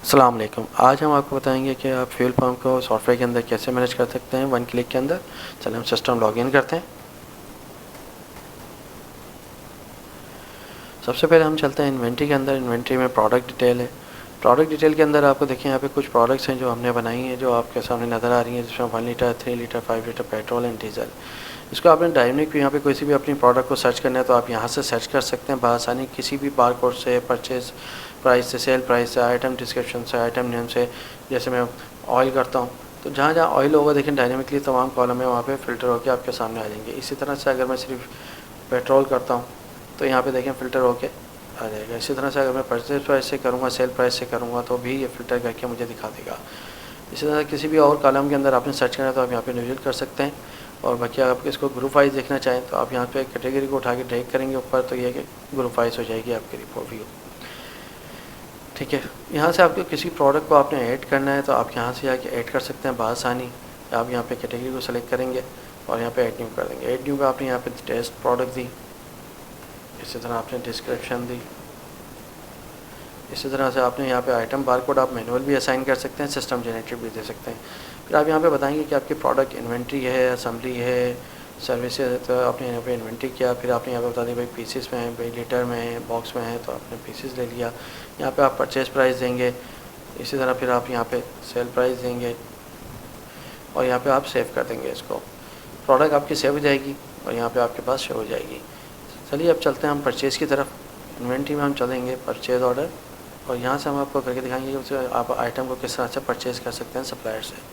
अस्सलाम वालेकुम। आज हम आपको बताएंगे कि आप फ्यूल पम्प को सॉफ्टवेयर के अंदर कैसे मैनेज कर सकते हैं 1 क्लिक के अंदर। चलिए हम सिस्टम लॉगिन करते हैं। सबसे पहले हम चलते हैं इन्वेंट्री के अंदर। इन्वेंट्री में प्रोडक्ट डिटेल है। प्रोडक्ट डिटेल के अंदर आपको देखिए यहाँ पे कुछ प्रोडक्ट्स हैं जो हमने बनाई हैं, जो आपके सामने नज़र आ रही हैं, जिसमें 1 litre, 3 litre, 5 litre petrol and diesel. इसको आपने डायनेमिक यहाँ पे किसी भी अपनी प्रोडक्ट को सर्च करना है तो आप यहाँ से सर्च कर सकते हैं बआसानी, किसी भी बार कोड से, परचेज प्राइस से, सेल प्राइस से, आइटम डिस्क्रिप्शन से, आइटम नेम से। जैसे मैं ऑयल करता हूँ तो जहाँ जहाँ ऑयल होगा देखिए डायनेमिकली तमाम कॉलम है वहाँ पे फ़िल्टर होकर आपके सामने आ जाएंगे। इसी तरह से अगर मैं सिर्फ पेट्रोल करता हूँ तो यहाँ पे देखें फ़िल्टर होके आ जाएगा। इसी तरह से अगर मैं परचेज प्राइस से करूँगा, सेल प्राइस से करूँगा तो भी ये फ़िल्टर करके मुझे दिखा देगा। इसी तरह किसी भी और कॉलम के अंदर आपने सर्च करना है तो आप यहाँ पे विजिट कर सकते हैं। और बाकी आप इसको ग्रुप वाइज देखना चाहें तो आप यहाँ पे कैटेगरी को उठा के ड्रैग करेंगे ऊपर तो ये ग्रुप वाइज हो जाएगी आपकी रिपोर्ट व्यू। ठीक है, यहाँ से आपको किसी प्रोडक्ट को आपने ऐड करना है तो आप यहाँ से जाके ऐड कर सकते हैं बआसानी। आप यहाँ पे कैटेगरी को सेलेक्ट करेंगे और यहाँ पे ऐड न्यू कर देंगे। ऐड न्यू में आपने यहाँ पे टेस्ट प्रोडक्ट दी, इसी तरह आपने डिस्क्रिप्शन दी, इसी तरह से आपने यहाँ पे आइटम बारकोड आप मैनुअल भी असाइन कर सकते हैं, सिस्टम जनरेटेड भी दे सकते हैं। फिर आप यहाँ पे बताएंगे कि आपकी प्रोडक्ट इन्वेंट्री है, असेंबली है, सर्विस है, तो आपने यहाँ पे इन्वेंट्री किया। फिर आपने यहाँ पे बता दिया भाई पीसेस में है, भाई लीटर में है, बॉक्स में है, तो आपने पीसेस ले लिया। यहाँ पे आप परचेज प्राइस देंगे, इसी तरह फिर आप यहाँ पे सेल प्राइस देंगे और यहाँ पे आप सेव कर देंगे इसको। प्रोडक्ट आपकी सेव हो जाएगी और यहाँ पे आपके पास शो हो जाएगी। चलिए अब चलते हैं हम परचेज़ की तरफ। इन्वेंट्री में हम चलेंगे परचेज़ ऑर्डर और यहाँ से हम आपको करके दिखाएंगे कि आप आइटम को किस तरह से परचेज़ कर सकते हैं सप्लायर से।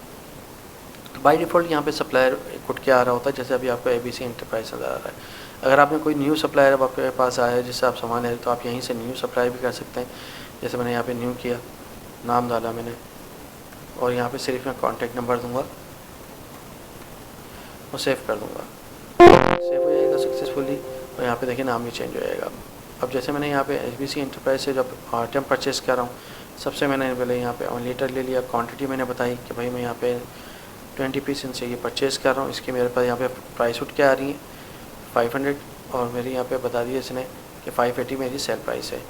तो बाय डिफ़ॉल्ट यहाँ पे सप्लायर खुद के आ रहा होता है, जैसे अभी आपको ABC एंटरप्राइज नज़र आ रहा है। अगर आपने कोई न्यू सप्लायर अब आपके पास आया है जिससे आप सामान ले तो आप यहीं से न्यू सप्लायर भी कर सकते हैं। जैसे मैंने यहाँ पे न्यू किया, नाम डाला मैंने और यहाँ पे सिर्फ मैं कॉन्टैक्ट नंबर दूँगा और सेव कर दूँगा। सेव हो जाएगा सक्सेसफुली और यहाँ पे देखिए नाम भी चेंज हो जाएगा। अब जैसे मैंने यहाँ पे ABC एंटरप्राइज से जब आइटम परचेज़ कर रहा हूँ, सबसे मैंने पहले यहाँ पे 1 लीटर ले लिया। क्वांटिटी मैंने बताई कि भाई मैं यहाँ पे 20 पीस इनसे ये परचेज़ कर रहा हूँ। इसकी मेरे पास यहाँ पे प्राइस उठ के आ रही है 500 और मेरी यहाँ पे बता दिया इसने कि 580 मेरी सेल प्राइस है।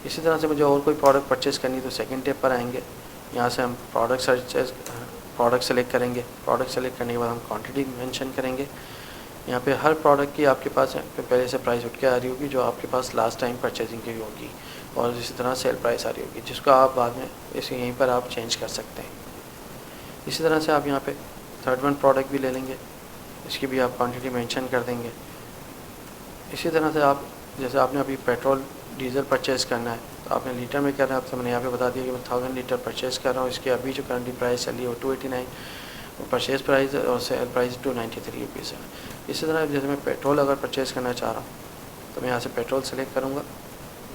इसी तरह से मुझे और कोई प्रोडक्ट परचेज़ करनी तो सेकेंड टेप पर आएंगे। यहाँ से हम प्रोडक्ट सेलेक्ट करेंगे। प्रोडक्ट सेलेक्ट करने के बाद हम क्वान्टिटी मेंशन करेंगे। यहाँ पे हर प्रोडक्ट की आपके पास पहले से प्राइस उठ के आ रही होगी जो आपके पास लास्ट टाइम परचेजिंग की होगी और इसी तरह सेल प्राइस आ रही होगी जिसको आप बाद में इसे यहीं पर आप चेंज कर सकते हैं। इसी तरह से आप यहाँ पे थर्ड वन प्रोडक्ट भी ले लेंगे, इसकी भी आप क्वांटिटी मेंशन कर देंगे। इसी तरह से आप जैसे आपने अभी पेट्रोल डीजल परचेज़ करना है तो आपने लीटर में करना है, तो मैंने यहाँ पे बता दिया कि मैं 1000 लीटर परचेज़ कर रहा हूँ। इसकी अभी जो करंटली प्राइस चल रही है वो 289, परचेज़ प्राइस और सेल प्राइस 293 रुपीज़ है। इसी तरह जैसे मैं पेट्रोल अगर परचेज़ करना चाह रहा हूँ तो मैं यहाँ से पेट्रोल सेलेक्ट करूँगा,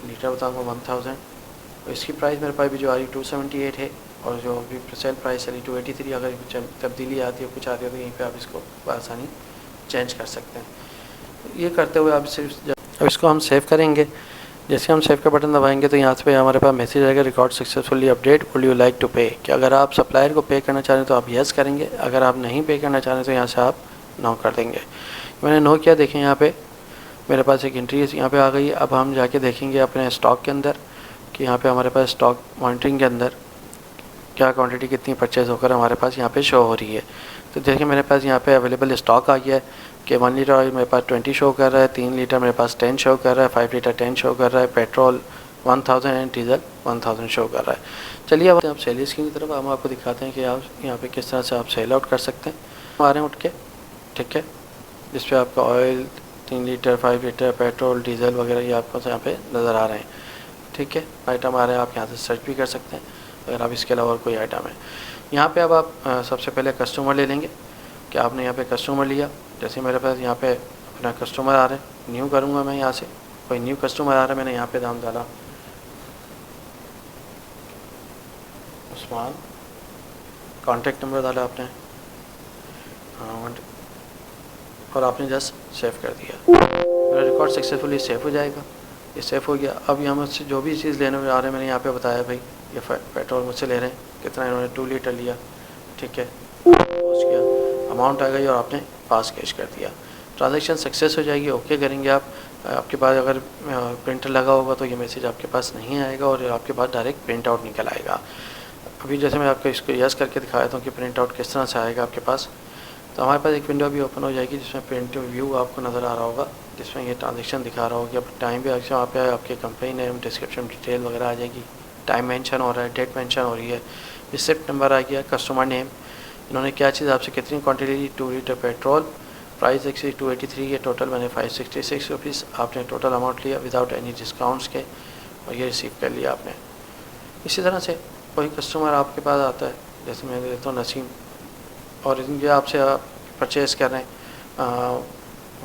लीटर बताऊँगा 1000 और इसकी प्राइस मेरे पास भी जो आ रही 278 है और जो अभी सेल प्राइस चली 283। अगर कुछ तब्दीली आती है, कुछ आती है तो यहीं पे आप इसको आसानी चेंज कर सकते हैं। ये करते हुए आप सिर्फ अब इसको हम सेव करेंगे। जैसे हम सेव का बटन दबाएंगे तो यहाँ से हमारे पास मैसेज आएगा record successfully update, would you like to pay. कि अगर आप सप्लायर को पे करना चाह रहे हैं तो आप येस करेंगे, अगर आप नहीं पे करना चाह रहे तो यहाँ से आप नो कर देंगे। मैंने नो किया, देखें यहाँ पे मेरे पास एक एंट्री यहाँ पे आ गई। अब हम जाके देखेंगे अपने स्टॉक के अंदर कि यहाँ पे हमारे पास स्टॉक मॉनिटरिंग के अंदर क्या क्वांटिटी कितनी परचेज़ होकर हमारे पास यहाँ पे शो हो रही है। तो देखिए मेरे पास यहाँ पे अवेलेबल स्टॉक आ गया है कि 1 लीटर ऑयल मेरे पास 20 शो कर रहा है, 3 लीटर मेरे पास 10 शो कर रहा है, 5 लीटर 10 शो कर रहा है, पेट्रोल 1000 एंड डीजल 1000 शो कर रहा है। चलिए अब आप सेल्स की तरफ हम आपको दिखाते हैं कि आप यहाँ पे किस तरह से आप सेल आउट कर सकते हैं। आ रहे हैं उठ के, ठीक है, जिस पर आपका oil 3 litre 5 litre petrol diesel वगैरह ये आपको यहाँ पे नज़र आ रहे हैं। ठीक है, आइटम आ रहे हैं, आप यहाँ से सर्च भी कर सकते हैं अगर आप इसके अलावा और कोई आइटम है। यहाँ पे अब आप सबसे पहले कस्टमर ले लेंगे कि आपने यहाँ पे कस्टमर लिया। जैसे मेरे पास यहाँ पे अपना कस्टमर आ रहे हैं, न्यू करूँगा मैं यहाँ से, कोई न्यू कस्टमर आ रहा है, मैंने यहाँ पे नाम डाला उस्मान, कॉन्टैक्ट नंबर डाला आपने और आपने जस्ट सेव कर दिया। मेरा रिकॉर्ड सक्सेसफुली सेव हो जाएगा। ये सेव हो गया। अब यहाँ मुझसे जो भी चीज़ लेने में आ रहे हैं मैंने यहाँ पे बताया भाई ये पेट्रोल मुझसे ले रहे हैं कितना, इन्होंने 2 लीटर लिया, ठीक है, पहुँच गया, अमाउंट आ गई और आपने पास कैश कर दिया। ट्रांजैक्शन सक्सेस हो जाएगी। ओके करेंगे आप आपके पास अगर प्रिंटर लगा होगा तो ये मैसेज आपके पास नहीं आएगा और आपके पास डायरेक्ट प्रिंट आउट निकल आएगा। अभी जैसे मैं आपको इसको यस करके दिखा देता हूँ कि प्रिंट आउट किस तरह से आएगा आपके पास। तो हमारे पास एक विंडो भी ओपन हो जाएगी जिसमें प्रिंट व्यू आपको नज़र आ रहा होगा, जिसमें ये ट्रांजेक्शन दिखा रहा होगा। अब टाइम भी वहाँ पे आपके कंपनी नेम, डिस्क्रिप्शन, डिटेल वगैरह आ जाएगी। टाइम मेंशन हो रहा है, डेट मेंशन हो रही है, रिसिप्ट नंबर आ गया, कस्टमर नेम, इन्होंने क्या चीज़ आपसे कितनी क्वांटिटी ली, 2 लीटर पेट्रोल, प्राइस एक्चुअली 283 है, टोटल मैंने 566 रुपीज़ आपने टोटल अमाउंट लिया विदाउट एनी डिस्काउंट्स के, और ये रिसीव कर लिया आपने। इसी तरह से कोई कस्टमर आपके पास आता है, जैसे मैं देता हूँ नसीम, और ये आपसे परचेज़ कर रहे हैं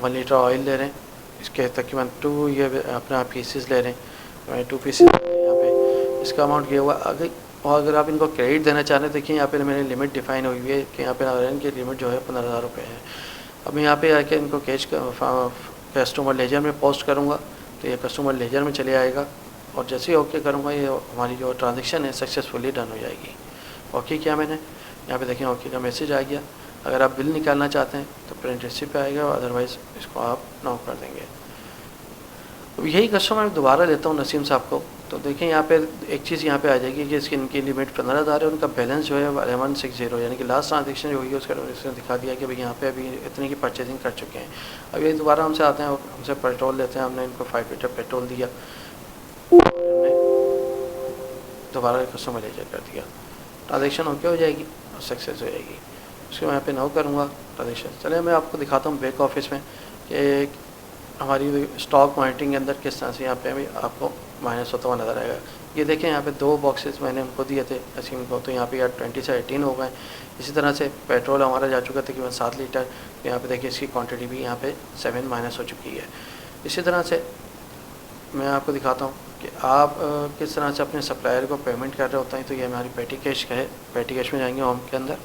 1 लीटर ऑयल ले रहे हैं, इसके तकरीबन 2 ये अपना पीसेस ले रहे हैं, 2 पीसेस यहाँ पे इसका अमाउंट ये हुआ। अगर आप इनको क्रेडिट देना चाह रहे हैं, देखिए यहाँ पे मैंने लिमिट डिफाइन हुई है कि यहाँ पे इनकी लिमिट जो है 15,000 रुपये है। अब मैं यहाँ पे आके इनको कैश कस्टमर लेजर में पोस्ट करूँगा तो ये कस्टमर लेजर में चले आएगा, और जैसे ही ओके करूँगा ये हमारी जो ट्रांजेक्शन है सक्सेसफुली डन हो जाएगी। ओके किया मैंने, यहाँ पे देखें ओके का मैसेज आ गया। अगर आप बिल निकालना चाहते हैं तो प्रिंट रिसिप्ट पे आएगा, अदरवाइज़ इसको आप नो कर देंगे। अब यही कस्टमर दोबारा लेता हूँ नसीम साहब को, तो देखें यहाँ पे एक चीज़ यहाँ पे आ जाएगी कि इसकी इनकी लिमिट 15,000 है, उनका बैलेंस जो है 1160, यानी कि लास्ट ट्रांजेक्शन जो हुई है उसका दिखा दिया कि भाई यहाँ पे अभी इतने की परचेजिंग कर चुके हैं। अब ये दोबारा हमसे आते हैं, हमसे पेट्रोल लेते हैं, हमने इनको 5 लीटर पेट्रोल दिया, हमने दोबारा कस्टमर लेजर कर दिया, ट्रांजेक्शन ओके हो जाएगी और सक्सेस हो जाएगी। उसको मैं यहाँ पे नो करूँगा ट्रांजेक्शन। चलिए मैं आपको दिखाता हूँ बैक ऑफिस में कि हमारी स्टॉक मॉनिटरिंग के अंदर किस तरह से यहाँ पे भी आपको माइनस होता हुआ नज़र आएगा। ये देखें यहाँ पे 2 बॉक्सेस मैंने उनको दिए थे असीम को, तो यहाँ पे यार 20 से 18 हो गए। इसी तरह से पेट्रोल हमारा जा चुका तकरीबन 7 लीटर, तो यहाँ पे देखिए इसकी क्वांटिटी भी यहाँ पे 7 माइनस हो चुकी है। इसी तरह से मैं आपको दिखाता हूँ कि आप किस तरह से अपने सप्लायर को पेमेंट कर रहे होते हैं। तो ये हमारी पेटी कैश का है, पेटी कैश में जाएंगे होम के अंदर,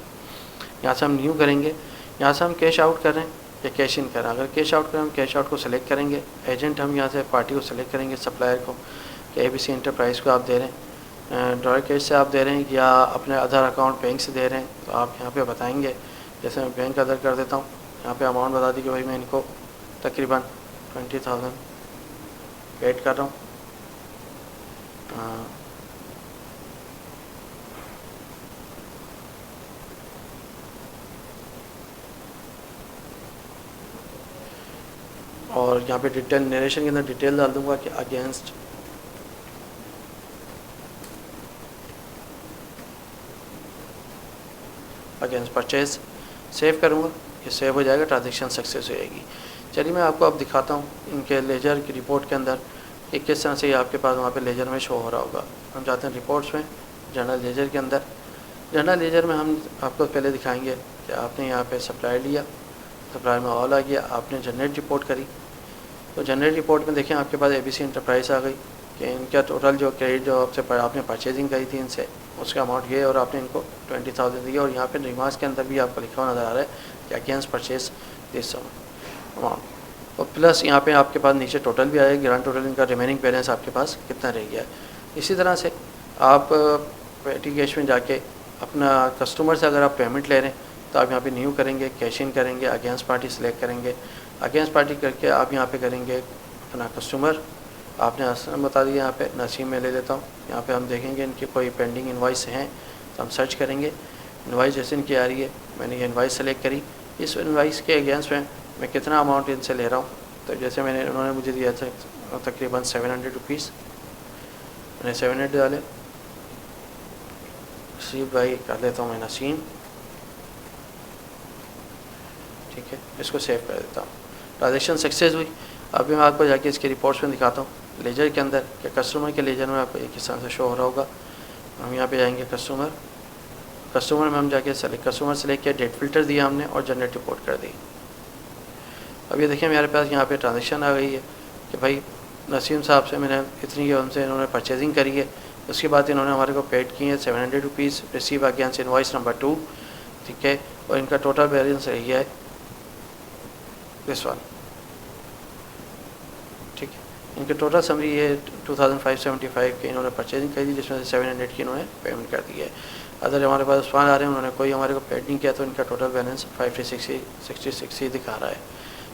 यहाँ से हम न्यू करेंगे, यहाँ से हम कैश आउट कर रहे हैं या कैश इन कर रहे हैं। अगर कैश आउट करें हम कैश आउट को सेलेक्ट करेंगे, एजेंट हम यहाँ से पार्टी को सेलेक्ट करेंगे, सप्लायर को कि ABC एंटरप्राइज को आप दे रहे हैं, डायरेक्ट कैश से आप दे रहे हैं या अपने आधार अकाउंट बैंक से दे रहे हैं, तो आप यहाँ पे बताएंगे। जैसे मैं बैंक अदर कर देता हूँ, यहाँ पे अमाउंट बता दी कि भाई मैं इनको तकरीबन 20,000 पेड कर रहा हूँ। और यहाँ पे डिटेल नरेशन के अंदर डिटेल डाल दूंगा कि अगेंस्ट परचेज, सेव करूँगा, ये सेव हो जाएगा, ट्रांजेक्शन सक्सेस हो जाएगी। चलिए मैं आपको अब दिखाता हूँ इनके लेजर की रिपोर्ट के अंदर कि किस तरह से ये आपके पास वहाँ पे लेजर में शो हो रहा होगा। हम जाते हैं रिपोर्ट्स में, जनरल लेजर के अंदर। जनरल लेजर में हम आपको पहले दिखाएंगे कि आपने यहाँ पे सप्लायर लिया, सप्लायर में ऑल आ गया, आपने जनरेट रिपोर्ट करी, तो जनरेट रिपोर्ट में देखें आपके पास ABC एंटरप्राइज आ गई कि इनका टोटल जो क्रेडिट जो आपने परचेजिंग करी थी इनसे, उसका अमाउंट ये, और आपने इनको 20,000 दिया। और यहाँ पे रिमार्क्स के अंदर भी आपको लिखा हुआ नज़र आ रहा है कि अगेंस्ट परचेज दिस अमाउंट, और प्लस यहाँ पे आपके पास नीचे टोटल भी आएगा, ग्रांड टोटल इनका रिमेनिंग बैलेंस आपके पास कितना रह गया है। इसी तरह से आप पेटी कैश में जाके अपना कस्टमर से अगर आप पेमेंट ले रहे हैं तो आप यहाँ पे न्यू करेंगे, कैश इन करेंगे, अगेंस्ट पार्टी सेलेक्ट करेंगे, अगेंस्ट पार्टी करके आप यहाँ पे करेंगे अपना कस्टमर, आपने आसान बता दिया, यहाँ पे नसीम में ले लेता हूँ। यहाँ पे हम देखेंगे इनकी कोई पेंडिंग इनवाइस हैं तो हम सर्च करेंगे, इनवाइस जैसे इनकी आ रही है, मैंने ये इनवाइस सेलेक्ट करी, इस इनवाइस के अगेंस्ट में मैं कितना अमाउंट इनसे ले रहा हूँ। तो जैसे उन्होंने मुझे दिया था तकरीबन 700 रुपीज़, मैंने 700 डाले, नसीम भाई कर लेता हूँ मैं नसीम, ठीक है, इसको सेव कर देता हूँ, ट्रांजेक्शन सक्सेस हुई। अभी मैं आपको जाके इसके रिपोर्ट्स में दिखाता हूँ लेजर के अंदर कि कस्टमर के लेजर में आपको एक हिस्सा से शो हो रहा होगा। हम यहाँ पे जाएंगे कस्टमर में हम जाके कस्टमर सेलेक्ट किया, डेट फिल्टर दिया हमने और जनरेट रिपोर्ट कर दी। अब ये देखिए मेरे पास यहाँ पे ट्रांजेक्शन आ गई है कि भाई नसीम साहब से मैंने इतनी हमसे इन्होंने परचेजिंग करी है, उसके बाद इन्होंने हमारे को पेड की है 700 rupees, receive against invoice number 2, ठीक है, और इनका टोटल बैलेंस रही है दिस वन, ठीक है। इनके टोटल समरी ये 2575 के इन्होंने परचेजिंग करी थी, जिसमें से 700 की इन्होंने पेमेंट कर दी है। अदर हमारे पास फंड आ रहे हैं, उन्होंने कोई हमारे को पेड नहीं किया, तो इनका टोटल बैलेंस 566 दिखा रहा है,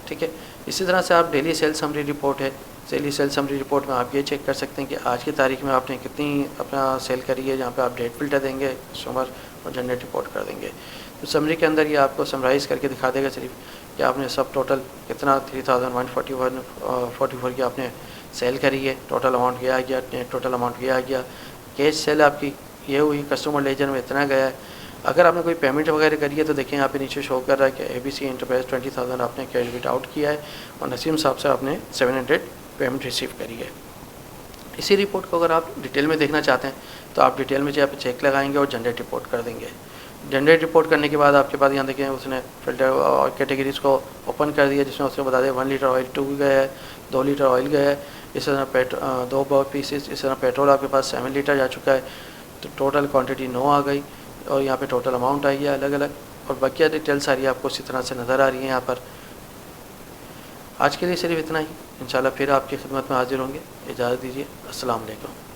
ठीक है। इसी तरह से आप डेली सेल समरी रिपोर्ट है, डेली सेल समरी रिपोर्ट में आप ये चेक कर सकते हैं कि आज की तारीख में आपने कितनी अपना सेल करी है, जहाँ पे आप डेट फ़िल्टर देंगे कस्टमर और जनरेट रिपोर्ट कर देंगे। तो समरी के अंदर ये आपको समराइज़ करके दिखा देगा सिर्फ कि आपने सब टोटल कितना 3144 की आपने सेल करी है, टोटल अमाउंट ये आ गया, टोटल अमाउंट ये आ गया, कैश सेल आपकी ये हुई, कस्टमर लेजर में इतना गया है। अगर आपने कोई पेमेंट वगैरह करी है तो देखिए यहाँ पे नीचे शो कर रहा है कि ABC एंटरप्राइज 20,000 आपने कैश बिट आउट किया है और नसीम साहब से आपने 700 पेमेंट रिसीव करी है। इसी रिपोर्ट को अगर आप डिटेल में देखना चाहते हैं तो आप डिटेल में यहाँ पे चेक लगाएंगे और जनरेट रिपोर्ट कर देंगे। जनरेट रिपोर्ट करने के बाद आपके पास यहाँ देखिए उसने फिल्टर और कैटेगरीज़ को ओपन कर दिया, जिसमें उसने बता दिया 1 लीटर ऑयल 2 गया है, 2 लीटर ऑयल गया है, इस तरह 2 पीसेस, इस तरह पेट्रोल आपके पास 7 लीटर जा चुका है, तो टोटल क्वांटिटी 9 आ गई और यहाँ पे टोटल अमाउंट आई है अलग अलग, और बाकी डिटेल सारी आपको इसी तरह से नज़र आ रही है यहाँ पर। आज के लिए सिर्फ इतना ही, इंशाल्लाह फिर आपकी खिदमत में हाजिर होंगे। इजाज़त दीजिए, अस्सलाम वालेकुम।